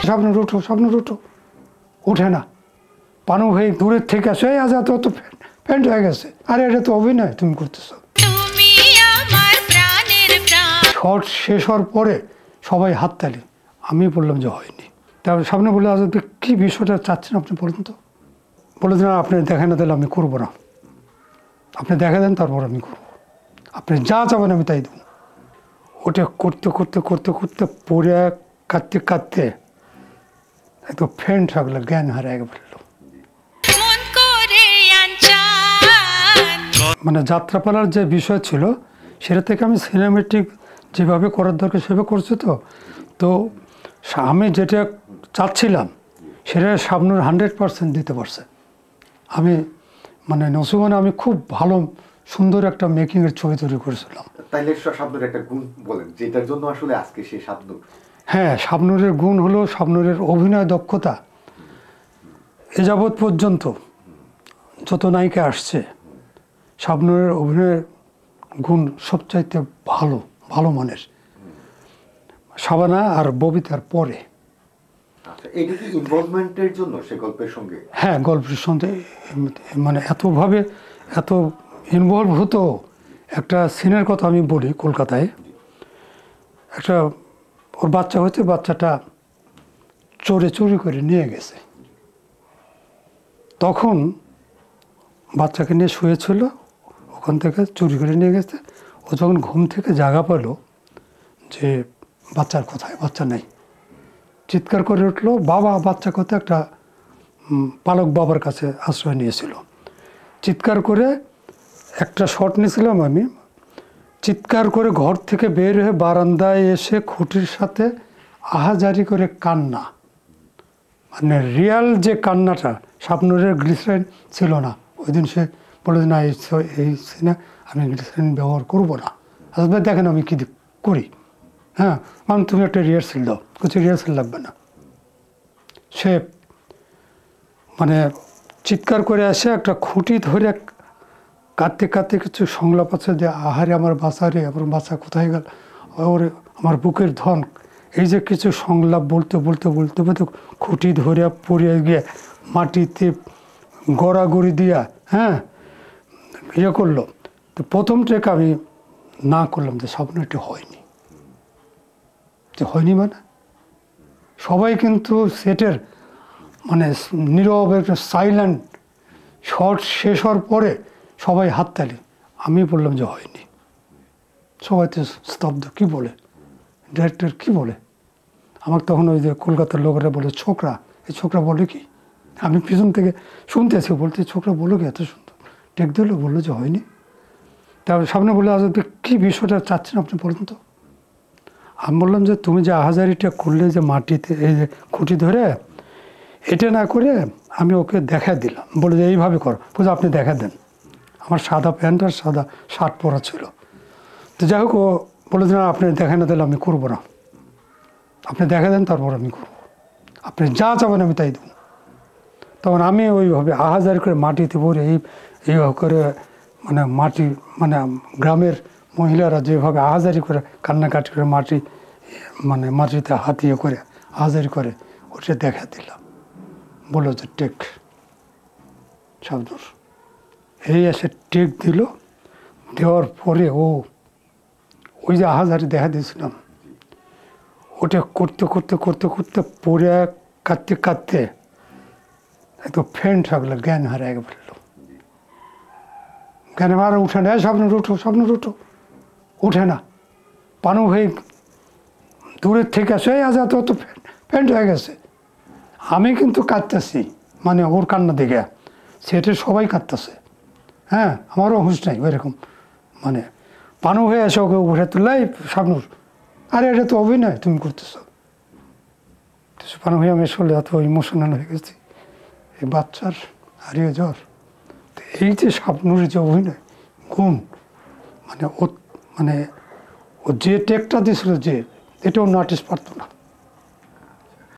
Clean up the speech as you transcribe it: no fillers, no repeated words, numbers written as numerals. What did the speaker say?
স্বপ্ন উঠো ওঠে না। পানু ভাই দূরের থেকে আসে, এই আজ তো ফ্যান্ট হয়ে গেছে। আরে এটা তো অভিনয় তুমি করতেছো। শর্ট শেষ হওয়ার পরে সবাই হাততালি, আমি বললাম যে হয়নি। তারপরে সামনে বলে আজ কি বিষয়টা চাচ্ছেন আপনি বলুন তো। বলে দিন আপনি দেখা না দিলে আমি করবো না, আপনি দেখা দেন তারপর আমি করবো, আপনি যা চাবেন আমি তাই দেবো। ওটা করতে করতে করতে করতে পড়ে কাঁদতে কাঁদতে একদম ফ্যান্ট থাকলো, জ্ঞান হারিয়ে ফেললো। মানে যাত্রাপালার যে বিষয় ছিল সেটা থেকে আমি সিনেমেটিক যেভাবে করার দরকার সেভাবে করছি। তো আমি যেটা চাচ্ছিলাম সেটা শাবনূর 100% দিতে পারছে। আমি মানে নসিমনে আমি খুব ভালো সুন্দর একটা মেকিংয়ের ছবি তৈরি করেছিলাম। তাইলে শাবনূরের একটা গুণ বলেন যেটার জন্য আসলে আজকে সেই শাবনূর। হ্যাঁ, শাবনূরের গুণ হলো শাবনূরের অভিনয় দক্ষতা। এ যাবৎ পর্যন্ত যত নায়িকা আসছে শাবনূরের অভিনয়ের গুণ সবচাইতে ভালো মানের, শাবানা আর ববিতার পরে। এটা কি ইনভলভমেন্টের জন্য সে গল্পের সঙ্গে? হ্যাঁ, গল্পের সঙ্গে মানে এতভাবে এত ইনভলভ হতো। একটা সিনের কথা আমি বলি, কলকাতায় একটা ওর বাচ্চা হয়েছে, বাচ্চাটা চুরি করে নিয়ে গেছে। তখন বাচ্চাকে নিয়ে শুয়েছিল, ওখান থেকে চুরি করে নিয়ে গেছে। ও যখন ঘুম থেকে জাগা পেল যে বাচ্চার কোথায়, বাচ্চা নেই, চিৎকার করে উঠলো বাবা বাচ্চা কোথায়। একটা পালক বাবার কাছে আশ্রয় নিয়েছিল। চিৎকার করে একটা শট নিয়েছিলাম আমি, চিৎকার করে ঘর থেকে বের হয়ে বারান্দায় এসে খুঁটির সাথে আহাজারি করে কান্না, মানে রিয়াল যে কান্নাটা। শাবনূরের গ্লিসারিন ছিল না ওই দিন, সে বলে না এই সিনে আমি গ্লিসারিন ব্যবহার করবো না। আসলে দেখেন আমি কী করি। হ্যাঁ, আমি তুমি একটা রিহার্সেল দাও, কিছু রিহার্সেল লাগবে না। সে মানে চিৎকার করে আসে একটা খুঁটি ধরে কাঁদতে কাঁদতে কিছু সংলাপ আছে যে আহারে আমার বাচ্চা রে, আমার বাচ্চা কোথায় গেল, ওরে আমার বুকের ধন, এই যে কিছু সংলাপ বলতে বলতে বলতে বলতে খুঁটি ধরে পড়ে গিয়ে মাটিতে গড়াগড়ি দিয়া হ্যাঁ ইয়ে করলো। তো প্রথম ট্রেক আমি না করলাম যে স্বপ্নটি হয়নি, যে হয়নি মানে সবাই কিন্তু সেটের মানে নীরব একটা সাইলেন্ট। শর্ট শেষ হওয়ার পরে সবাই হাততালি, আমি বললাম যে হয়নি। সবাই তো স্তব্ধ, কী বলে ডিরেক্টর কী বলে। আমাকে তখন ওই যে কলকাতার লোকেরা বলে ছোকরা, এই ছোকরা বলে কি, আমি পিছন থেকে শুনতেছি বলতে ছোকরা বলো কি এত সুন্দর টেক দিল, বললো যে হয়নি। তারপরে সামনে বলে আজ কী বিষয়টা চাচ্ছেন আপনি বলুন তো। আমি বললাম যে তুমি যে আহাজারিটা করলে যে মাটিতে এই যে খুঁটি ধরে, এটা না করে আমি ওকে দেখা দিলাম, বলে যে এইভাবে করো, বুঝে আপনি দেখা দেন। আমার সাদা প্যান্ট আর সাদা শার্ট পরা ছিল। তো যাই হোক ও বলে দিন আপনি দেখা না দিলে আমি করবো না, আপনি দেখা দেন তারপর আমি করবো, আপনি যা চাবেন আমি তাই দেবো। তখন আমি ওইভাবে আহাজারি করে মাটিতে পড়ে এইভাবে করে মানে মাটি মানে গ্রামের মহিলারা যেভাবে আহাজারি করে কান্নাকাটি করে মানে মাটিতে হাতিয়ে করে আহাজারি করে ওটা দেখা দিলাম। বললো যে টেক শাবনূর, এই এসে টেক দিল। দেওয়ার পরে ওই যে আহাজারি দেখা দিয়েছিলাম ওটা করতে করতে করতে করতে পড়ে কাঁদতে কাঁদতে একদম ফ্যান্ট থাকলো, জ্ঞান হারিয়ে ফেললো। জ্ঞান আর উঠে না, স্বপ্ন উঠো ওঠে না। পানু ভাই দূরের থেকে আসে, এই আজ তো ফ্যান্ট হয়ে গেছে। আমি কিন্তু কাঁদতেছি, মানে ওর কান্না দেখে সেটা সবাই কাঁদতেছে। হ্যাঁ, আমারও হুঁশ নাই ওইরকম। মানে পানু হয়ে এসে ওকে উঠে তুললাই শাবনূর, আরে এটা তো অভিনয় তুমি করতেছো। পানু হয়ে আমি আসলে এত ইমোশনাল হয়ে গেছি, এই বাচ্চার হারিয়ে জ্বর। তো এই যে শাবনূরের যে অভিনয় গুণ, মানে ও যে টেকটা দিয়েছিল যে এটা অন্য আর্টিস্ট পারতো না।